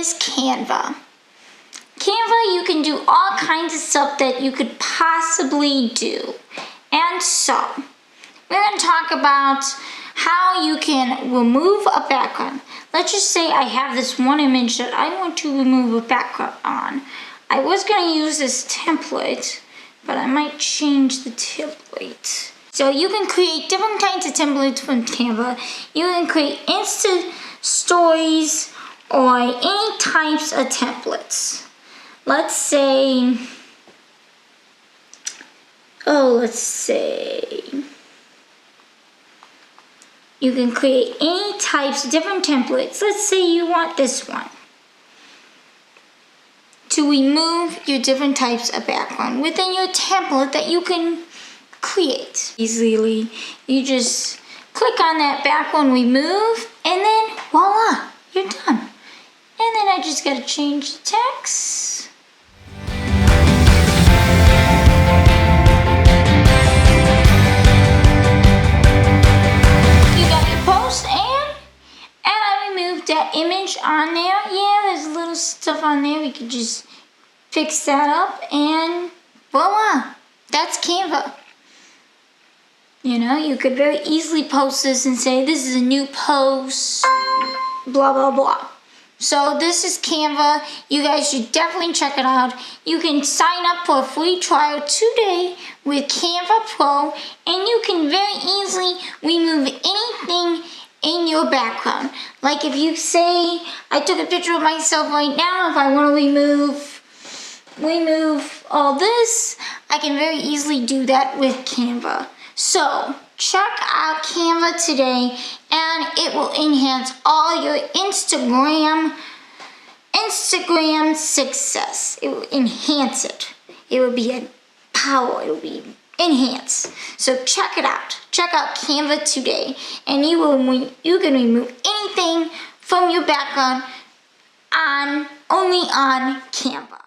is Canva. Canva, you can do all kinds of stuff that you could possibly do. And so, we're going to talk about how you can remove a background. Let's just say I have this one image that I want to remove a background on. I was going to use this template, but I might change the template. So you can create different kinds of templates from Canva. You can create Insta stories or any types of templates. Let's say, you can create any types of different templates. Let's say you want this one to remove your different types of background within your template that you can create easily. You just click on that background, remove, and then voila, you're done. And then I just gotta change the text. You got your post and I removed that image on there. Yeah, there's a little stuff on there. We could just fix that up and voila, that's Canva. You know, you could very easily post this and say, this is a new post, blah, blah, blah. So this is Canva. You guys should definitely check it out. You can sign up for a free trial today with Canva Pro, and you can very easily remove anything in your background. Like if you say, I took a picture of myself right now, if I want to remove all this, I can very easily do that with Canva. So check out Canva today and it will enhance all your Instagram success. It will enhance it. It will be a power. It will be enhanced. So check it out. Check out Canva today and you can remove anything from your background only on Canva.